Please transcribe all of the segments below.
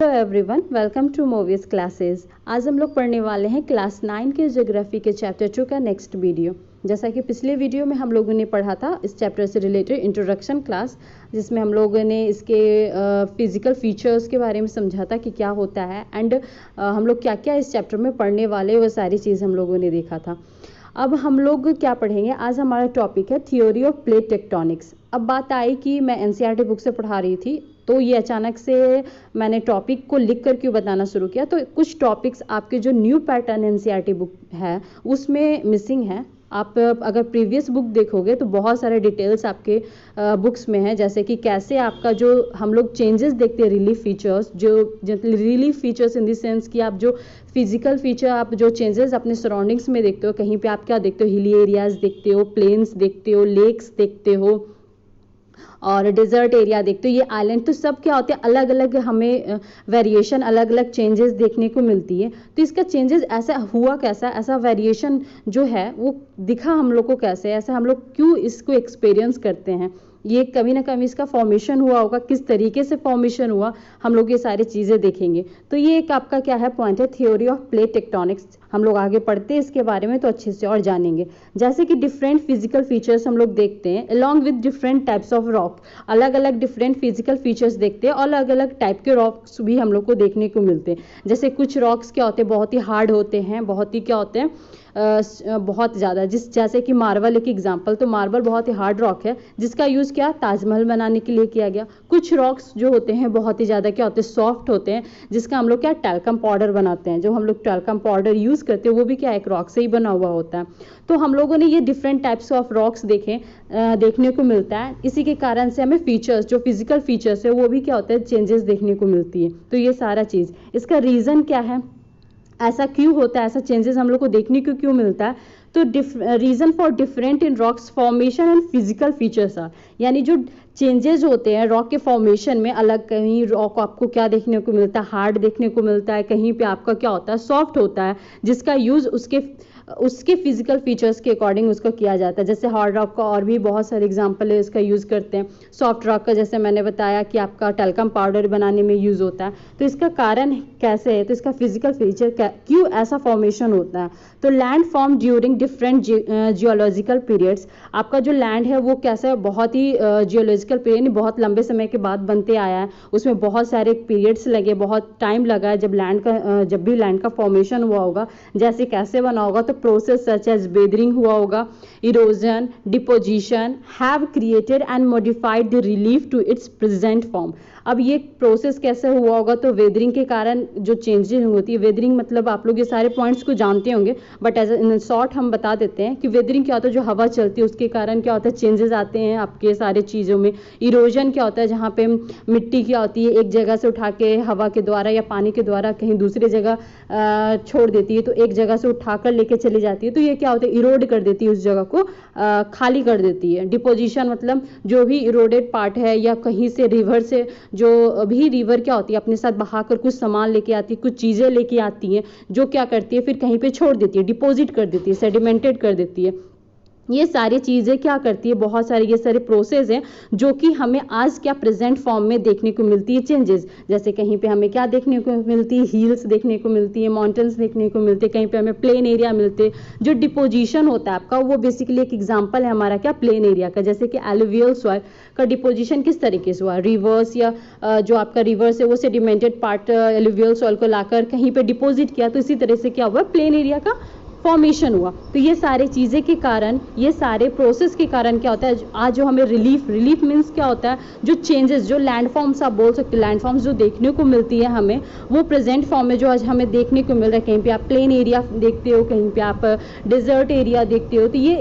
Everyone, welcome to movies classes. आज हम लोग पढ़ने वाले हैं क्लास 9 के ज्योग्राफी के चैप्टर 2 का नेक्स्ट वीडियो। जैसा कि पिछले वीडियो में हम लोगों ने पढ़ा था इस चैप्टर से रिलेटेड इंट्रोडक्शन क्लास, जिसमें हम लोगों ने इसके फिजिकल फीचर्स के बारे में समझा था कि क्या होता है एंड हम लोग क्या क्या इस चैप्टर में पढ़ने वाले, वो सारी चीज़ हम लोगों ने देखा था। अब हम लोग क्या पढ़ेंगे, आज हमारा टॉपिक है थ्योरी ऑफ प्लेट टेक्टोनिक्स। अब बात आई कि मैं एनसीईआरटी बुक से पढ़ा रही थी, तो ये अचानक से मैंने टॉपिक को लिख कर क्यों बताना शुरू किया, तो कुछ टॉपिक्स आपके जो न्यू पैटर्न एनसीईआरटी बुक है उसमें मिसिंग है। आप अगर प्रीवियस बुक देखोगे तो बहुत सारे डिटेल्स आपके बुक्स में है, जैसे कि कैसे आपका जो हम लोग चेंजेस देखते हैं, रिलीफ फीचर्स, जो relief features in the sense कि आप जो फिजिकल फीचर, आप जो चेंजेस अपने सराउंडिंग्स में देखते हो, कहीं पे आप क्या देखते हो, हिली एरियाज देखते हो, प्लेन्स देखते हो, लेक्स देखते हो और डेजर्ट एरिया देखते हो, ये आइलैंड, तो सब क्या होते हैं, अलग अलग हमें वेरिएशन, अलग अलग चेंजेस देखने को मिलती है। तो इसका चेंजेस ऐसा हुआ कैसा, ऐसा वेरिएशन जो है वो दिखा हम लोग को कैसे, ऐसा हम लोग क्यों इसको एक्सपीरियंस करते हैं, ये कभी ना कभी इसका फॉर्मेशन हुआ होगा, किस तरीके से फॉर्मेशन हुआ, हम लोग ये सारी चीज़ें देखेंगे। तो ये एक आपका क्या है पॉइंट है, थ्योरी ऑफ प्लेट टेक्टोनिक्स। हम लोग आगे पढ़ते हैं इसके बारे में तो अच्छे से और जानेंगे। जैसे कि डिफरेंट फिजिकल फीचर्स हम लोग देखते हैं along with different types of rock, अलग अलग डिफरेंट फिजिकल फीचर्स देखते हैं और अलग अलग टाइप के रॉक्स भी हम लोग को देखने को मिलते हैं। जैसे कुछ रॉक्स क्या होते हैं, बहुत ही हार्ड होते हैं, बहुत ही क्या होते हैं बहुत ज़्यादा, जैसे कि मार्बल एक एग्जांपल, तो मार्बल बहुत ही हार्ड रॉक है जिसका यूज़ क्या ताजमहल बनाने के लिए किया गया। कुछ रॉक्स जो होते हैं बहुत ही ज़्यादा क्या होते हैं, सॉफ्ट होते हैं, जिसका हम लोग क्या टैल्कम पाउडर बनाते हैं, जो हम लोग टैल्कम पाउडर यूज़ करते हैं वो भी क्या एक रॉक से ही बना हुआ होता है। तो हम लोगों ने ये डिफरेंट टाइप्स ऑफ रॉक्स देखने को मिलता है, इसी के कारण से हमें फीचर्स, जो फिजिकल फीचर्स है वो भी क्या होता है चेंजेस देखने को मिलती है। तो ये सारा चीज़, इसका रीज़न क्या है, ऐसा क्यों होता है, ऐसा चेंजेस हम लोग को देखने को क्यों मिलता है। तो reason for different in rocks formation and physical features are, यानी जो चेंजेस होते हैं रॉक के फॉर्मेशन में, अलग कहीं रॉक आपको क्या देखने को मिलता है, हार्ड देखने को मिलता है, कहीं पे आपका क्या होता है सॉफ्ट होता है, जिसका यूज़ उसके फिजिकल फीचर्स के अकॉर्डिंग उसको किया जाता है। जैसे हार्ड रॉक का और भी बहुत सारे एग्जांपल है, इसका यूज़ करते हैं। सॉफ्ट रॉक का जैसे मैंने बताया कि आपका टैल्कम पाउडर बनाने में यूज़ होता है। तो इसका कारण कैसे है, तो इसका फिजिकल फीचर क्यों ऐसा फॉर्मेशन होता है। तो land form during different geological periods, आपका जो लैंड है वो कैसा, बहुत ही जियोलॉजिकल पीरियड, बहुत लंबे समय के बाद बनते आया है, उसमें बहुत सारे पीरियड्स लगे, बहुत टाइम लगा है जब भी लैंड का फॉर्मेशन हुआ होगा। जैसे कैसे बना होगा, तो प्रोसेस सच एज वेदरिंग हुआ होगा, erosion, deposition have created and modified the relief to its present form. अब ये प्रोसेस कैसे हुआ होगा, तो वेदरिंग के कारण जो चेंजेस होती है, वेदरिंग मतलब आप लोग ये सारे पॉइंट्स को जानते होंगे, बट एज इन शॉर्ट हम बता देते हैं कि वेदरिंग क्या होता है, जो हवा चलती है उसके कारण क्या होता है चेंजेस आते हैं आपके सारे चीज़ों में। इरोजन क्या होता है, जहाँ पे मिट्टी क्या होती है एक जगह से उठा के हवा के द्वारा या पानी के द्वारा कहीं दूसरी जगह छोड़ देती है, तो एक जगह से उठाकर लेके चली जाती है, तो ये क्या होता है इरोड कर देती है, उस जगह को खाली कर देती है। डिपोजिशन मतलब जो भी इरोडेड पार्ट है, या कहीं से रिवर से जो भी रिवर क्या होती है अपने साथ बहाकर कुछ सामान लेके आती है, कुछ चीज़ें लेके आती हैं, जो क्या करती है फिर कहीं पे छोड़ देती है, डिपॉजिट कर देती है, सेडिमेंटेड कर देती है। ये सारी चीज़ें क्या करती है, बहुत सारे ये सारे प्रोसेस हैं जो कि हमें आज क्या प्रेजेंट फॉर्म में देखने को मिलती है चेंजेस। जैसे कहीं पे हमें क्या देखने को मिलती है, हिल्स देखने को मिलती है, माउंटेन्स देखने को मिलते हैं, कहीं पे हमें प्लेन एरिया मिलते हैं। जो डिपोजिशन होता है आपका, वो बेसिकली एक एग्जाम्पल है हमारा क्या प्लेन एरिया का। जैसे कि एलुवियल सॉइल का डिपोजिशन किस तरीके से हुआ, रिवर्स या जो आपका रिवर्स है वो सेडिमेंटेड पार्ट एलुवियल सॉइल को लाकर कहीं पे डिपोजिट किया, तो इसी तरह से क्या हुआ प्लेन एरिया का फॉर्मेशन हुआ। तो ये सारे चीज़ें के कारण, ये सारे प्रोसेस के कारण क्या होता है, आज जो हमें रिलीफ मीन्स क्या होता है, जो चेंजेस, जो लैंड फॉर्म्स आप बोल सकते हो, लैंड फॉर्म्स जो देखने को मिलती है हमें, वो प्रेजेंट फॉर्म में जो आज हमें देखने को मिल रहा है, कहीं पे आप प्लेन एरिया देखते हो, कहीं पे आप डेजर्ट एरिया देखते हो, तो ये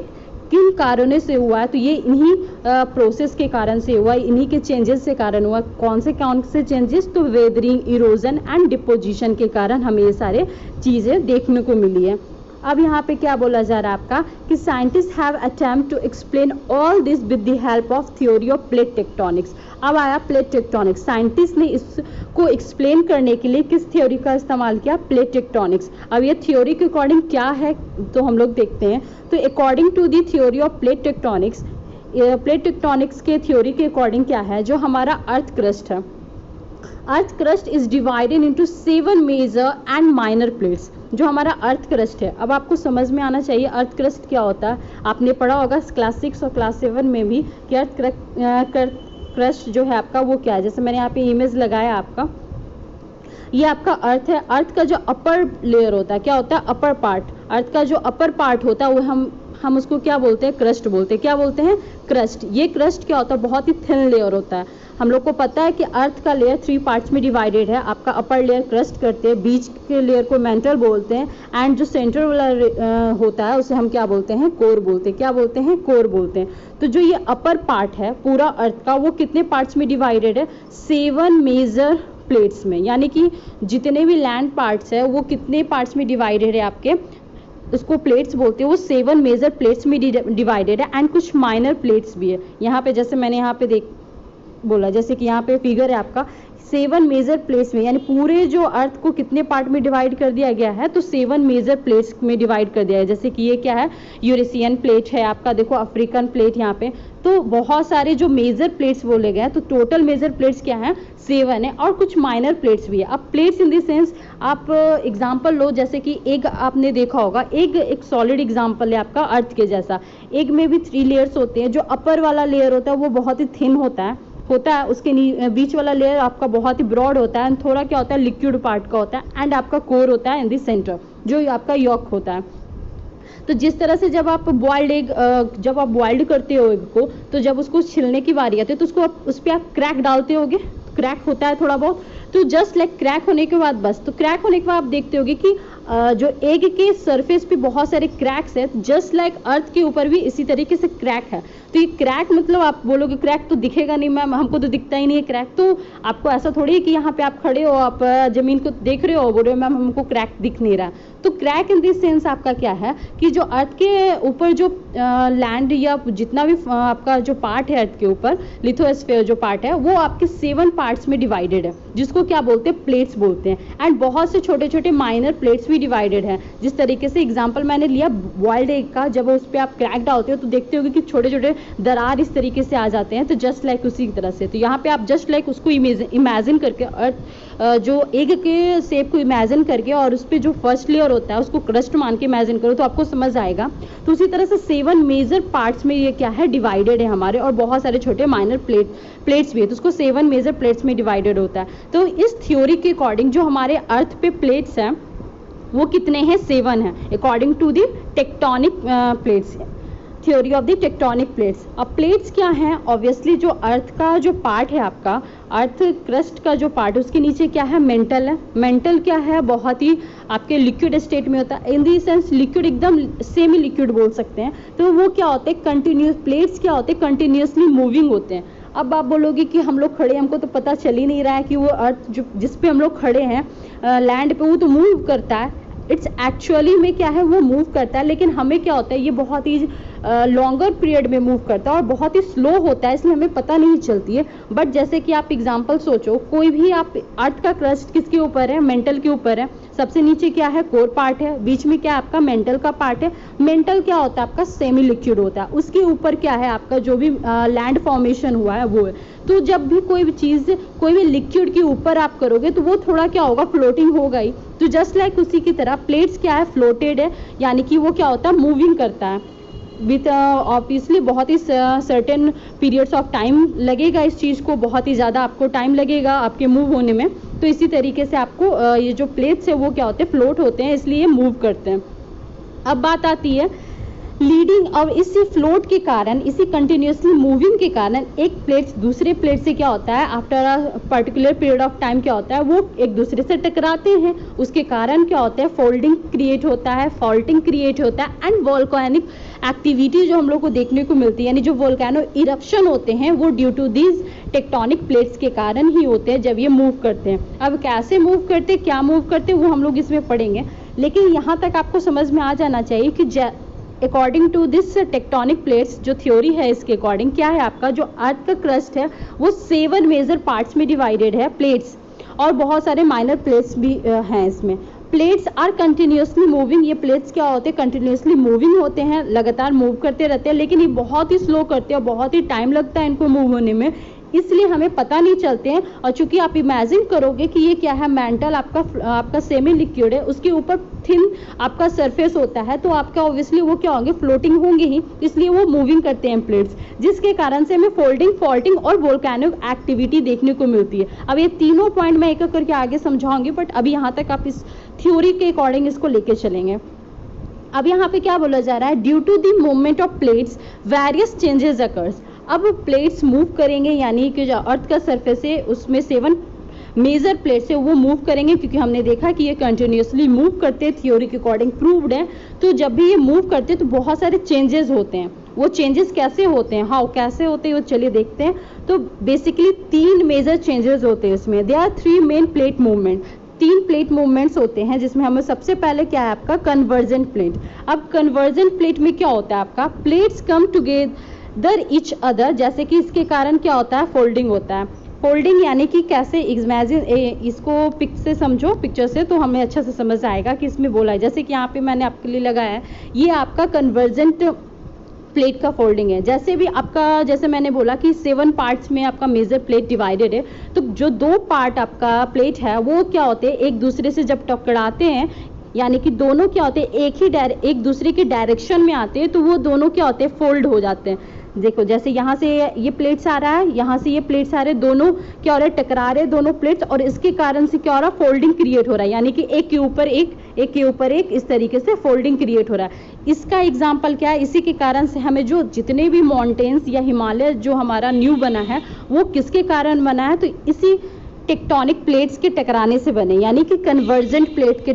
किन कारणों से हुआ है, तो ये इन्हीं प्रोसेस के कारण से हुआ, इन्हीं के चेंजेस से कारण हुआ। कौन से चेंजेस, तो वेदरिंग, इरोजन एंड डिपोजिशन के कारण हमें ये सारे चीज़ें देखने को मिली है। अब यहाँ पे क्या बोला जा रहा है आपका कि scientist have attempt to explain all this with the help of theory of plate tectonics. अब आया प्लेट टेक्टोनिक्स, साइंटिस्ट ने इसको एक्सप्लेन करने के लिए किस थ्योरी का इस्तेमाल किया, प्लेट टेक्टोनिक्स। अब ये थ्योरी के अकॉर्डिंग क्या है तो हम लोग देखते हैं। तो according to the theory of plate tectonics के थ्योरी के अकॉर्डिंग क्या है, जो हमारा अर्थ क्रस्ट है, earth crust is divided into 7 major and minor plates. जो हमारा अर्थ क्रस्ट है, अब आपको समझ में आना चाहिए अर्थ क्रस्ट क्या होता है। आपने पढ़ा होगा क्लास 6 और क्लास 7 में भी कि अर्थ क्रस्ट जो है आपका वो क्या है। जैसे मैंने यहाँ पे इमेज लगाया आपका, ये आपका अर्थ है। अर्थ का जो अपर लेयर होता है क्या होता है, अपर पार्ट। अर्थ का जो अपर पार्ट होता है वो हम उसको क्या बोलते हैं, क्रस्ट बोलते हैं। क्या बोलते हैं, क्रस्ट। ये क्रस्ट क्या होता है, बहुत ही थिन लेयर होता है। हम लोग को पता है कि अर्थ का लेयर 3 पार्ट्स में डिवाइडेड है। आपका अपर लेयर क्रस्ट करते हैं, बीच के लेयर को मेंटल बोलते हैं, एंड जो सेंटर वाला होता है उसे हम क्या बोलते हैं, कोर बोलते हैं। क्या बोलते हैं, कोर बोलते हैं। तो जो ये अपर पार्ट है पूरा अर्थ का, वो कितने पार्ट्स में डिवाइडेड है, 7 मेजर प्लेट्स में। यानी कि जितने भी लैंड पार्ट्स है वो कितने पार्ट्स में डिवाइडेड है आपके, उसको प्लेट्स बोलते हैं। वो 7 मेजर प्लेट्स में डिवाइडेड है, एंड कुछ माइनर प्लेट्स भी है। यहाँ पे जैसे मैंने यहाँ पे बोला, जैसे कि यहाँ पे फिगर है आपका 7 मेजर प्लेट्स में, यानी पूरे जो अर्थ को कितने पार्ट में डिवाइड कर दिया गया है, तो 7 मेजर प्लेट्स में डिवाइड कर दिया है। जैसे कि ये क्या है, यूरेशियन प्लेट है आपका, देखो अफ्रीकन प्लेट यहाँ पे। तो बहुत सारे जो मेजर प्लेट्स बोले गए हैं, तो टोटल मेजर प्लेट्स क्या है, 7 है, और कुछ माइनर प्लेट्स भी है। अब प्लेट्स इन द सेंस आप एग्जांपल लो, जैसे कि एग आपने देखा होगा, एग एक सॉलिड एग्जांपल है आपका अर्थ के जैसा। एग में भी 3 लेयर्स होते हैं। जो अपर वाला लेयर होता है वो बहुत ही थिन होता है, उसके बीच वाला लेयर आपका बहुत ही ब्रॉड होता है, एंड थोड़ा क्या होता है, लिक्विड पार्ट का होता है, एंड आपका कोर होता है इन द सेंटर, जो आपका यॉक होता है। तो जिस तरह से जब आप बॉइल्ड करते हो एग को, तो जब उसको छिलने की बारी आती है तो उसको उस पर आप क्रैक डालते होगे, क्रैक होता है थोड़ा बहुत। तो जस्ट लाइक क्रैक होने के बाद बस, तो क्रैक होने के बाद आप देखते होगे कि जो एग के सरफेस पे बहुत सारे क्रैक्स है, जस्ट लाइक अर्थ के ऊपर भी इसी तरीके से क्रैक है। तो ये क्रैक मतलब आप बोलोगे क्रैक तो दिखेगा नहीं मैम, हमको तो दिखता ही नहीं है क्रैक। तो आपको ऐसा थोड़ी है कि यहाँ पे आप खड़े हो, आप जमीन को देख रहे हो, बोल रहे हो मैम हमको क्रैक दिख नहीं रहा। तो क्रैक इन दिस सेंस आपका क्या है कि जो अर्थ के ऊपर जो लैंड या जितना भी आपका जो पार्ट है अर्थ के ऊपर, लिथोस्फीयर जो पार्ट है, वो आपके 7 पार्ट्स में डिवाइडेड है, जिसको क्या बोलते हैं, प्लेट्स बोलते हैं। एंड बहुत से छोटे छोटे माइनर प्लेट्स भी डिवाइडेड है। जिस तरीके से एग्जांपल मैंने लिया बॉइल्ड एग का, जब उस पर आप क्रैक डालते हो तो देखते होगे कि छोटे छोटे दरार इस तरीके से आ जाते हैं। तो जस्ट लाइक उसी तरह से, तो यहाँ पे आप जस्ट लाइक उसको इमेजिन करके अर्थ जो एग के शेप को इमेजिन करके, और उस पर जो फर्स्ट लेयर होता है उसको क्रस्ट मान के इमेजिन करो, तो आपको समझ आएगा। तो उसी तरह से 7 मेजर पार्ट्स में ये क्या है, डिवाइडेड है हमारे, और बहुत सारे छोटे माइनर प्लेट्स भी है, तो उसको 7 मेजर प्लेट्स में डिवाइडेड होता है। तो इस थ्योरी के अकॉर्डिंग जो हमारे अर्थ पे प्लेट्स हैं वो कितने हैं, 7 हैं, according to the tectonic plates, theory of the tectonic plates. अब प्लेट्स क्या हैं, ऑब्वियसली जो अर्थ का जो पार्ट है आपका, अर्थ क्रस्ट का जो पार्ट, उसके नीचे क्या है, मेंटल है। मेंटल क्या है, बहुत ही आपके लिक्विड स्टेट में होता है, इन दी सेंस लिक्विड, एकदम सेमी लिक्विड बोल सकते हैं। तो वो क्या होते हैं, कंटिन्यूस, प्लेट्स क्या होते हैं, कंटिन्यूसली मूविंग होते हैं। अब आप बोलोगे कि हम लोग खड़े, हमको तो पता चल ही नहीं रहा है कि वो अर्थ जो जिस पे हम लोग खड़े हैं लैंड पे, वो तो मूव करता है। इट्स एक्चुअली में क्या है, वो मूव करता है, लेकिन हमें क्या होता है, ये बहुत ही लॉन्गर पीरियड में मूव करता है और बहुत ही स्लो होता है, इसलिए हमें पता नहीं चलती है। बट जैसे कि आप एग्जांपल सोचो, कोई भी आप अर्थ का क्रस्ट किसके ऊपर है, मेंटल के ऊपर है। सबसे नीचे क्या है, कोर पार्ट है, बीच में क्या है आपका मेंटल का पार्ट है। मेंटल क्या होता है आपका, सेमी लिक्विड होता है, उसके ऊपर क्या है आपका जो भी लैंड फॉर्मेशन हुआ है वो है। तो जब भी कोई भी चीज़, कोई भी लिक्विड के ऊपर आप करोगे तो वो थोड़ा क्या होगा, फ्लोटिंग होगा ही। तो जस्ट लाइक उसी की तरह प्लेट्स क्या है, फ्लोटेड है, यानी कि वो क्या होता है, मूविंग करता है विथ ऑब्वियसली बहुत ही सर्टेन पीरियड्स ऑफ टाइम लगेगा इस चीज़ को, बहुत ही ज़्यादा आपको टाइम लगेगा आपके मूव होने में। तो इसी तरीके से आपको ये जो प्लेट्स है वो क्या होते हैं, फ्लोट होते हैं, इसलिए मूव करते हैं। अब बात आती है लीडिंग, और इसी फ्लोट के कारण, इसी कंटिन्यूसली मूविंग के कारण एक प्लेट दूसरे प्लेट से क्या होता है, after a particular period of time क्या होता है, वो एक दूसरे से टकराते हैं। उसके कारण क्या होता है, फोल्डिंग क्रिएट होता है, फॉल्टिंग क्रिएट होता है, एंड वोल्केनिक एक्टिविटी जो हम लोग को देखने को मिलती है, यानी जो वोल्केनो इरप्शन होते हैं वो due to these tectonic plates के कारण ही होते हैं जब ये मूव करते हैं। अब कैसे मूव करते, क्या मूव करते, वो हम लोग इसमें पढ़ेंगे, लेकिन यहाँ तक आपको समझ में आ जाना चाहिए कि according to this tectonic plates, जो थ्योरी है इसके अकॉर्डिंग क्या है आपका, जो अर्थ का क्रस्ट है वो 7 मेजर पार्ट्स में डिवाइडेड है, प्लेट्स, और बहुत सारे माइनर प्लेट्स भी हैं इसमें। प्लेट्स आर कंटिन्यूसली मूविंग, ये प्लेट्स क्या होते हैं, कंटिन्यूसली मूविंग होते हैं, लगातार मूव करते रहते हैं, लेकिन ये बहुत ही स्लो करते हैं और बहुत ही टाइम लगता है इनको मूव होने में। इसलिए हमें पता नहीं चलते हैं। और चूंकि आप इमेजिन करोगे कि ये क्या है, मेंटल आपका सेमी लिक्विड है, उसके ऊपर थिन आपका सरफेस होता है, तो आपका ऑब्वियसली वो क्या होंगे, फ्लोटिंग होंगे ही, इसलिए वो मूविंग करते हैं प्लेट्स, जिसके कारण से हमें फोल्डिंग, फॉल्टिंग और वोल्केनिक एक्टिविटी देखने को मिलती है। अब ये तीनों पॉइंट मैं एक एक करके आगे समझाऊंगी, बट अभी यहाँ तक आप इस थ्योरी के अकॉर्डिंग इसको लेके चलेंगे। अब यहाँ पे क्या बोला जा रहा है, due to the movement of plates various changes occurs. अब प्लेट्स मूव करेंगे, यानी कि जो अर्थ का सरफेस है उसमें 7 मेजर प्लेट्स है वो मूव करेंगे, क्योंकि हमने देखा कि ये कंटिन्यूसली मूव करते हैं, थ्योरी के अकॉर्डिंग प्रूव्ड है। तो जब भी ये मूव करते हैं तो बहुत सारे चेंजेस होते हैं। वो चेंजेस कैसे होते हैं, हाउ कैसे होते हैं, वो चलिए देखते हैं। तो बेसिकली 3 मेजर चेंजेस होते हैं इसमें। They are 3 main plate movement, 3 plate movements होते हैं, जिसमें हमें सबसे पहले क्या है आपका कन्वर्जेंट प्लेट। अब कन्वर्जेंट प्लेट में क्या होता है आपका, plates come together each other, जैसे कि इसके कारण क्या होता है, फोल्डिंग होता है। फोल्डिंग यानी कि कैसे, इमेजिन इसको पिक से समझो, पिक्चर से, तो हमें अच्छा से समझ आएगा कि इसमें बोला है। जैसे कि यहाँ पे मैंने आपके लिए लगाया है, ये आपका कन्वर्जेंट प्लेट का फोल्डिंग है। जैसे भी आपका, जैसे मैंने बोला कि 7 पार्ट्स में आपका मेजर प्लेट डिवाइडेड है, तो जो 2 पार्ट आपका प्लेट है वो क्या होते हैं, एक दूसरे से जब टकराते हैं, यानी कि दोनों क्या होते हैं, एक दूसरे के डायरेक्शन में आते हैं, तो वो दोनों क्या होते हैं, फोल्ड हो जाते हैं। देखो जैसे यहाँ से ये प्लेट्स आ रहा है, यहाँ से ये प्लेट्स आ रहे हैं, दोनों क्या हो रहा है, टकरा रहे हैं दोनों प्लेट्स, और इसके कारण से क्या हो रहा है, फोल्डिंग क्रिएट हो रहा है, यानी कि एक के ऊपर एक, एक के ऊपर एक, इस तरीके से फोल्डिंग क्रिएट हो रहा है। इसका एग्जाम्पल क्या है, इसी के कारण से हमें जो जितने भी माउंटेन्स या हिमालय जो हमारा न्यू बना है वो किसके कारण बना है, तो इसी टेक्टोनिक प्लेट्स के टकराने से बने, यानी कि कन्वर्जेंट प्लेट के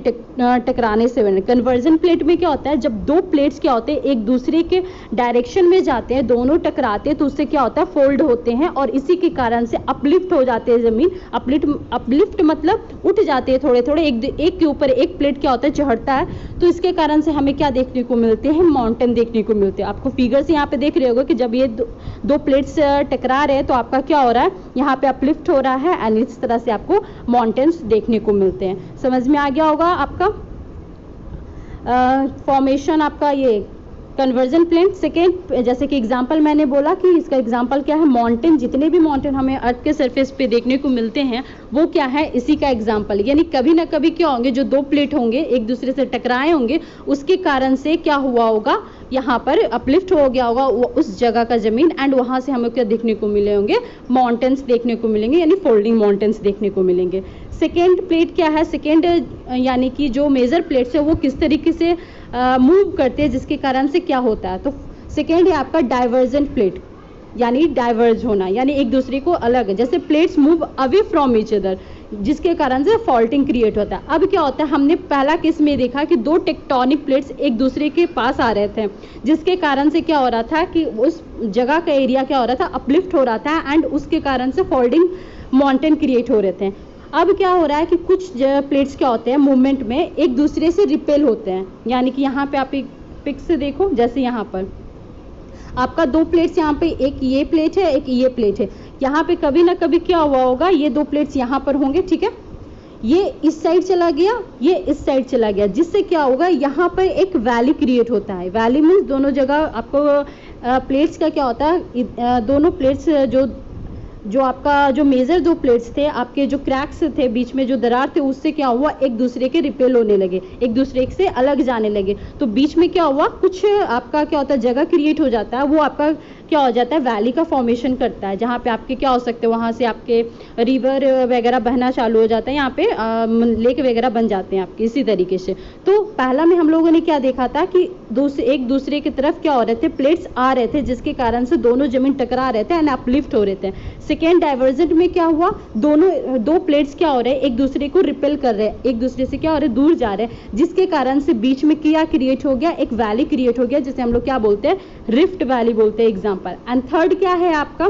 टकराने से बने। कन्वर्जेंट प्लेट में क्या होता है, जब 2 प्लेट्स क्या होते हैं एक दूसरे के डायरेक्शन में जाते हैं, दोनों टकराते हैं, तो उससे क्या होता है, फोल्ड होते हैं, और इसी के कारण से अपलिफ्ट हो जाते हैं जमीन। अपलिफ्ट मतलब उठ जाते हैं थोड़े थोड़े, एक के ऊपर एक प्लेट क्या होता है, चढ़ता है। तो इसके कारण से हमें क्या देखने को मिलते हैं, माउंटेन देखने को मिलते हैं। आपको फिगर्स यहाँ पे देख रहे होगे कि जब ये दो प्लेट्स टकरा रहे हैं तो आपका क्या हो रहा है, यहाँ पे अपलिफ्ट हो रहा है, एंड इस तरह से आपको माउंटेन्स देखने को मिलते हैं। समझ में आ गया होगा आपका फॉर्मेशन आपका ये कन्वर्जन प्लेन। सेकेंड, जैसे कि एग्जांपल मैंने बोला कि इसका एग्जांपल क्या है, माउंटेन, जितने भी माउंटेन हमें अर्थ के सरफेस पे देखने को मिलते हैं वो क्या है, इसी का एग्जांपल। यानी कभी ना कभी क्या होंगे, जो 2 प्लेट होंगे एक दूसरे से टकराए होंगे, उसके कारण से क्या हुआ होगा, यहाँ पर अपलिफ्ट हो गया होगा उस जगह का जमीन, एंड वहाँ से हमें क्या देखने को मिले होंगे, माउंटेन्स देखने को मिलेंगे, यानी फोल्डिंग माउंटेन्स देखने को मिलेंगे। सेकेंड प्लेट क्या है, सेकेंड यानी कि जो मेजर प्लेट्स है वो किस तरीके से मूव करते हैं, जिसके कारण से क्या होता है, तो सेकेंड है आपका डाइवर्जेंट प्लेट, यानी डाइवर्ज होना, यानी एक दूसरे को अलग, जैसे plates move away from each other, जिसके कारण से फॉल्टिंग क्रिएट होता है। अब क्या होता है, हमने पहला केस में देखा कि 2 टेक्टोनिक प्लेट्स एक दूसरे के पास आ रहे थे, जिसके कारण से क्या हो रहा था कि उस जगह का एरिया क्या हो रहा था, अपलिफ्ट हो रहा था, एंड उसके कारण से फोल्डिंग माउंटेन क्रिएट हो रहे थे। अब क्या हो रहा है कि कुछ प्लेट्स क्या होते हैं मूवमेंट में एक दूसरे से रिपेल होते हैं, यानी कि यहाँ पे आप एक पिक से देखो, जैसे यहाँ पर आपका 2 प्लेट्स, यहाँ पे एक ये प्लेट है, एक ये प्लेट है, यहाँ पे कभी ना कभी क्या हुआ होगा, ये 2 प्लेट्स यहाँ पर होंगे, ठीक है, ये इस साइड चला गया, ये इस साइड चला गया, जिससे क्या होगा, यहाँ पर एक वैली क्रिएट होता है। वैली मीन्स दोनों जगह आपको प्लेट्स का क्या होता है, दोनों प्लेट्स जो आपका जो मेजर 2 प्लेट्स थे, आपके जो क्रैक्स थे, बीच में जो दरार थे, उससे क्या हुआ, एक दूसरे के रिपेल होने लगे, एक दूसरे से अलग जाने लगे, तो बीच में क्या हुआ, कुछ आपका क्या होता है, जगह क्रिएट हो जाता है, वो आपका क्या हो जाता है, वैली का फॉर्मेशन करता है, जहाँ पे आपके क्या हो सकते हैं, वहाँ से आपके रिवर वगैरह बहना चालू हो जाता है, यहाँ पे लेक वगैरह बन जाते हैं आपके, इसी तरीके से। तो पहला में हम लोगों ने क्या देखा था कि एक दूसरे की तरफ क्या हो रहे थे, प्लेट्स आ रहे थे, जिसके कारण से दोनों जमीन टकरा रहे थे एंड अपलिफ्ट हो रहे थे। सेकेंड डाइवर्जेंट में क्या हुआ, दोनों 2 प्लेट्स क्या हो रहे हैं, एक दूसरे को रिपेल कर रहे हैं, एक दूसरे से क्या हो रहे हैं, दूर जा रहे हैं, जिसके कारण से बीच में क्या क्रिएट हो गया, एक वैली क्रिएट हो गया, जिसे हम लोग क्या बोलते हैं, रिफ्ट वैली बोलते हैं एग्जाम्पल। एंड थर्ड क्या है आपका,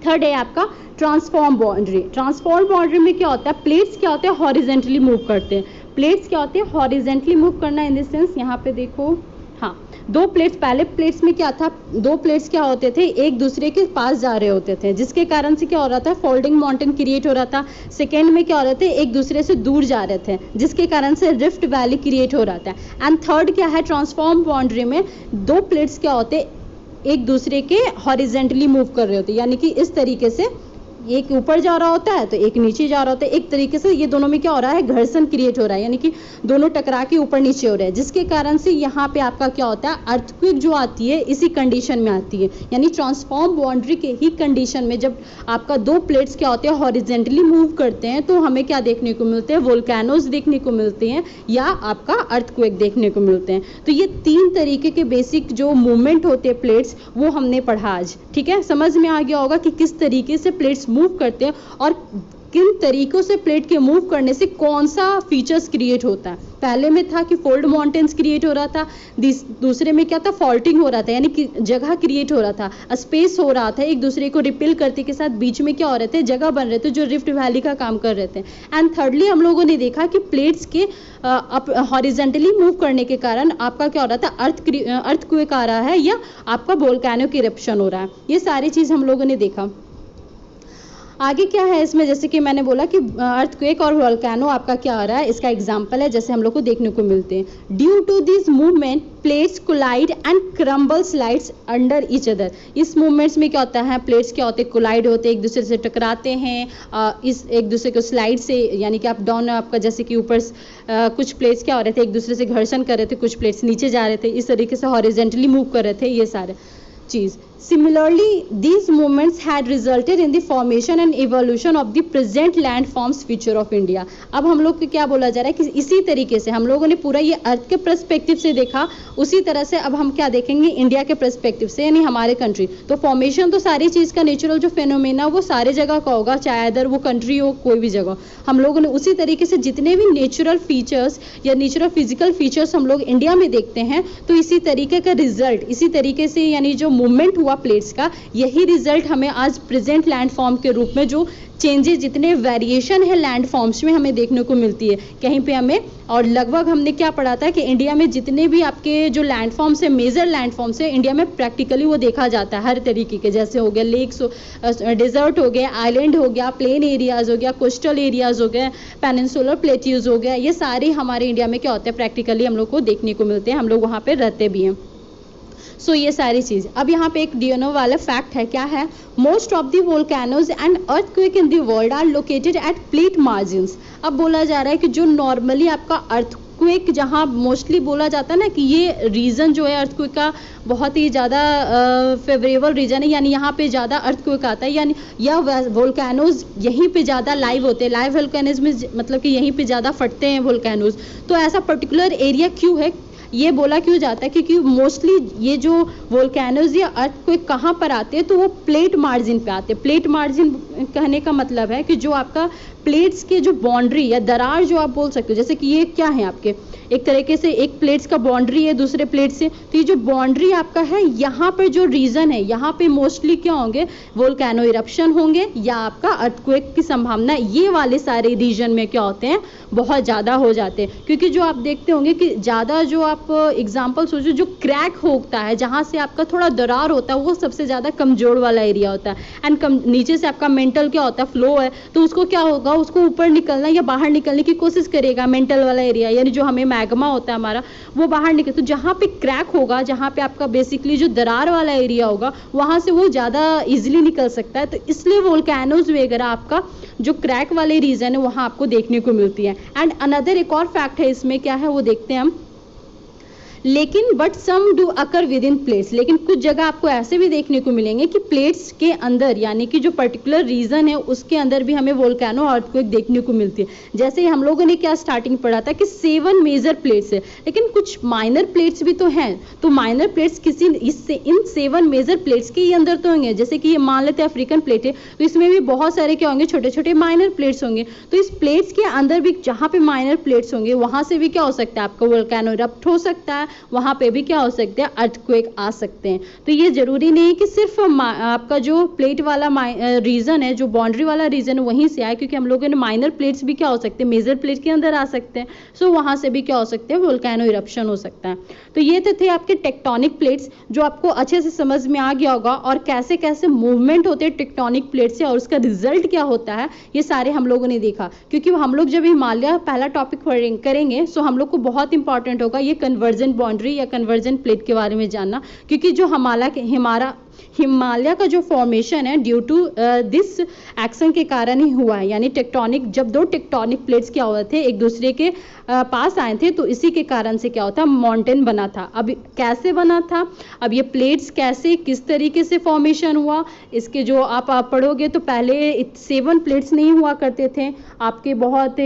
थर्ड है आपका ट्रांसफॉर्म बाउंड्री। ट्रांसफॉर्म बाउंड्री में क्या होता है, प्लेट्स क्या होते हैं, हॉरिजेंटली मूव करते हैं। प्लेट्स क्या होते हैं, हॉरिजेंटली मूव करना, इन द सेंस यहाँ पे देखो, हाँ 2 प्लेट्स, पहले प्लेट्स में क्या था, 2 प्लेट्स क्या होते थे, एक दूसरे के पास जा रहे होते थे, जिसके कारण से क्या हो रहा था, फोल्डिंग माउंटेन क्रिएट हो रहा था। सेकेंड में क्या हो रहे थे, एक दूसरे से दूर जा रहे थे, जिसके कारण से रिफ्ट वैली क्रिएट हो रहा था। एंड थर्ड क्या है, ट्रांसफॉर्म बाउंड्री में 2 प्लेट्स क्या होते, एक दूसरे के हॉरिजेंटली मूव कर रहे होते हैं, यानी कि इस तरीके से एक ऊपर जा रहा होता है तो एक नीचे जा रहा होता है। एक तरीके से ये दोनों में क्या हो रहा है, घर्षण क्रिएट हो रहा है, यानी कि दोनों टकरा के ऊपर नीचे हो रहे हैं, जिसके कारण से यहाँ पे आपका क्या होता है, अर्थक्वेक जो आती है इसी कंडीशन में आती है, यानी ट्रांसफॉर्म बाउंड्री के ही कंडीशन में जब आपका दो प्लेट्स क्या होते हैं हॉरिजेंटली मूव करते हैं तो हमें क्या देखने को मिलते हैं, वोल्केनोज देखने को मिलते हैं या आपका अर्थक्वेक देखने को मिलते हैं। तो ये तीन तरीके के बेसिक जो मूवमेंट होते हैं प्लेट्स वो हमने पढ़ा आज, ठीक है। समझ में आ गया होगा कि किस तरीके से प्लेट्स मूव करते हैं और किन तरीकों से प्लेट के मूव करने से कौन सा फीचर्स क्रिएट होता है। पहले में था कि फोल्ड माउंटेन्स क्रिएट हो रहा था, दूसरे में क्या था, फॉल्टिंग हो रहा था, यानी कि जगह क्रिएट हो रहा था, स्पेस हो रहा था, एक दूसरे को रिपेल करते के साथ बीच में क्या हो रहे थे, जगह बन रहे थे जो रिफ्ट वैली का काम कर रहे थे। एंड थर्डली हम लोगों ने देखा कि प्लेट्स के हॉरिजेंटली मूव करने के कारण आपका क्या हो रहा था, अर्थक्वेक आ रहा है या आपका वोल्केनो की इरप्शन हो रहा है। ये सारी चीज हम लोगों ने देखा। आगे क्या है इसमें, जैसे कि मैंने बोला कि अर्थक्वेक और वोल्केनो आपका क्या आ रहा है, इसका एग्जांपल है जैसे हम लोग को देखने को मिलते हैं। Due to this movement plates collide and crumble slides under each other. इस मूवमेंट्स में क्या होता है, प्लेट्स क्या होते हैं, कोलाइड होते हैं, एक दूसरे से टकराते हैं, इस एक दूसरे को स्लाइड से, यानी कि आप डाउन आपका जैसे कि ऊपर कुछ प्लेट्स क्या हो रहे थे, एक दूसरे से घर्षण कर रहे थे, कुछ प्लेट्स नीचे जा रहे थे, इस तरीके से हॉरिजेंटली मूव कर रहे थे, ये सारे चीज। Similarly, these movements had resulted in the formation and evolution of the present landforms feature of India. अब हम लोग को क्या बोला जा रहा है कि इसी तरीके से हम लोगों ने पूरा ये अर्थ के पर्सपेक्टिव से देखा, उसी तरह से अब हम क्या देखेंगे इंडिया के पर्सपेक्टिव से, यानी हमारे कंट्री। तो फॉर्मेशन तो सारी चीज का नेचुरल जो फेनोमेना वो सारे जगह का होगा, चाहे अदर वो कंट्री हो कोई भी जगह। हम लोगों ने उसी तरीके से जितने भी नेचुरल फीचर्स या नेचुरल फिजिकल फीचर्स हम लोग इंडिया में देखते हैं, तो इसी तरीके का रिजल्ट, इसी तरीके से यानी जो मूवमेंट प्लेट्स का, यही रिजल्ट हमें आज प्रेजेंट लैंडफॉर्म के रूप में जो चेंजेस, जितने वेरिएशन है लैंडफॉर्म्स में हमें देखने को मिलती है कहीं पे हमें। और लगभग हमने क्या पढ़ा था कि इंडिया में जितने भी आपके जो लैंडफॉर्म्स है, मेजर लैंडफॉर्म्स है इंडिया में, प्रैक्टिकली वो देखा जाता है हर तरीके के, जैसे हो गया लेक्स, डेजर्ट हो गया, आइलैंड हो गया, प्लेन एरियाज हो गया, कोस्टल एरियाज हो गए, पेनिनसुलर प्लेट्यूज हो गया, ये सारे हमारे इंडिया में क्या होते हैं प्रैक्टिकली हम लोग को देखने को मिलते हैं, हम लोग वहाँ पे रहते भी हैं। सो ये सारी चीज। अब यहाँ पे एक डीएनओ वाला फैक्ट है, क्या है, most of the volcanoes and earthquake in the world are located at plate margins. अब बोला जा रहा है कि जो नॉर्मली आपका अर्थक्वेक जहाँ मोस्टली बोला जाता है ना कि ये रीजन जो है अर्थक्वेक का बहुत ही ज़्यादा फेवरेबल रीजन है, यानी यहाँ पे ज़्यादा अर्थक्वेक आता है, यानी या वोल्केनोज यहीं पे ज़्यादा लाइव होते हैं, लाइव वोल्केनोज में मतलब कि यहीं पे ज़्यादा फटते हैं वोल्केनोज। तो ऐसा पर्टिकुलर एरिया क्यों है, ये बोला क्यों जाता है, क्योंकि मोस्टली ये जो वोल्केनोज या अर्थक्वेक कहाँ पर आते हैं, तो वो प्लेट मार्जिन पे आते हैं। प्लेट मार्जिन कहने का मतलब है कि जो आपका प्लेट्स के जो बाउंड्री या दरार जो आप बोल सकते हो, जैसे कि ये क्या है आपके एक तरीके से एक प्लेट्स का बाउंड्री है दूसरे प्लेट से, तो ये जो बाउंड्री आपका है यहाँ पर जो रीजन है यहाँ पे मोस्टली क्या होंगे, वोल्केनो इरप्शन होंगे या आपका अर्थक्वेक की संभावना ये वाले सारे रीजन में क्या होते हैं बहुत ज़्यादा हो जाते हैं। क्योंकि जो आप देखते होंगे कि ज़्यादा जो आप एग्जाम्पल सोचो, जो क्रैक होता है जहाँ से आपका थोड़ा दरार होता है वो सबसे ज़्यादा कमजोर वाला एरिया होता है। एंड नीचे से आपका मेंटल क्या होता है, फ्लो है, तो उसको क्या होगा, उसको ऊपर निकलना या बाहर निकलने की कोशिश करेगा मेंटल वाला एरिया, यानी जो हमें मैग्मा होता है हमारा वो बाहर निकले। तो जहाँ पे क्रैक होगा, जहाँ पे आपका बेसिकली जो दरार वाला एरिया होगा वहाँ से वो ज़्यादा इजीली निकल सकता है। तो इसलिए वोल्केनोज वगैरह आपका जो क्रैक वाले रीजन है वहाँ आपको देखने को मिलती है। एंड अनदर एक और फैक्ट है इसमें, क्या है वो देखते हैं हम, लेकिन but some do occur within plates. लेकिन कुछ जगह आपको ऐसे भी देखने को मिलेंगे कि प्लेट्स के अंदर, यानी कि जो पर्टिकुलर रीजन है उसके अंदर भी हमें वोल्केनो अर्थक्वेक देखने को मिलती है। जैसे हम लोगों ने क्या स्टार्टिंग पढ़ा था कि 7 मेजर प्लेट्स है, लेकिन कुछ माइनर प्लेट्स भी तो हैं। तो माइनर प्लेट्स किसी इससे इन 7 मेजर प्लेट्स के अंदर तो होंगे, जैसे कि ये मान लेते हैं अफ्रीकन प्लेट है, तो इसमें भी बहुत सारे क्या होंगे, छोटे छोटे माइनर प्लेट्स होंगे। तो इस प्लेट्स के अंदर भी जहाँ पे माइनर प्लेट्स होंगे वहां से भी क्या हो सकता है, आपका वोल्केनो इरप्ट हो सकता है, वहां पे भी क्या हो सकते हैं, अर्थक्वेक आ सकते हैं। तो ये जरूरी नहीं कि सिर्फ आपका जो प्लेट वाला रीजन है, जो बाउंड्री वाला रीजन है वहीं से आए, क्योंकि हम लोगों ने माइनर प्लेट्स भी क्या हो सकते हैं, मेजर प्लेट के अंदर आ सकते हैं। सो वहां से भी क्या हो सकते हैं, वोल्केनो इरप्शन हो सकता है। तो ये तो थे आपके टेक्टोनिक प्लेट्स, जो आपको अच्छे से समझ में आ गया होगा, और कैसे कैसे मूवमेंट होते हैं टेक्टोनिक प्लेट से और उसका रिजल्ट क्या होता है, ये सारे हम लोगों ने देखा। क्योंकि हम लोग जब हिमालय पहला टॉपिक करेंगे सो हम लोग को बहुत इंपॉर्टेंट होगा ये कन्वर्जन बाउंड्री या कन्वर्जन प्लेट के बारे में जानना, क्योंकि जो हिमालय का जो फॉर्मेशन है ड्यू टू दिस एक्शन के कारण ही हुआ है। यानी टेक्टोनिक, जब दो टेक्टोनिक प्लेट्स क्या हुए थे, एक दूसरे के पास आए थे, तो इसी के कारण से क्या होता, माउंटेन बना था। अब कैसे बना था, अब ये प्लेट्स कैसे, किस तरीके से फॉर्मेशन हुआ, इसके जो आप पढ़ोगे तो पहले 7 प्लेट्स नहीं हुआ करते थे आपके, बहुत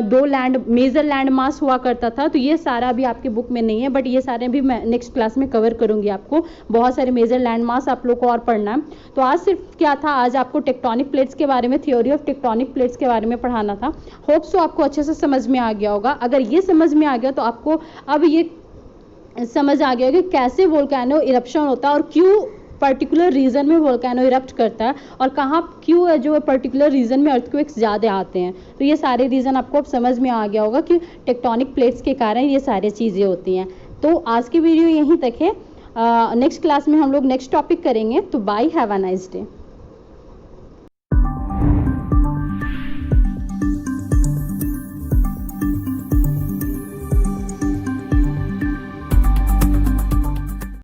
2 मेजर लैंड मास हुआ करता था। तो ये सारा भी आपके बुक में नहीं है, बट ये सारे भी मैं नेक्स्ट क्लास में कवर करूंगी। आपको बहुत सारे मेजर लैंड मास आप लोग को और पढ़ना है। तो आज सिर्फ क्या था, आज आपको टेक्टोनिक प्लेट्स के बारे में, थ्योरी ऑफ टेक्टोनिक प्लेट्स के बारे में पढ़ाना था। होप सो आपको अच्छे से समझ में आ गया होगा। अगर ये समझ में आ गया तो आपको अब ये समझ आ गया कि कैसे वोल्केनो इरप्शन होता है और क्यों पर्टिकुलर रीजन में वोल्केनो इरप्ट करता है, और कहाँ क्यों जो पर्टिकुलर रीजन में अर्थक्वेक्स ज़्यादा आते हैं। तो ये सारे रीज़न आपको अब समझ में आ गया होगा कि टेक्टोनिक प्लेट्स के कारण ये सारी चीज़ें होती हैं। तो आज की वीडियो यहीं तक है। नेक्स्ट क्लास में हम लोग नेक्स्ट टॉपिक करेंगे। तो bye, have a nice day.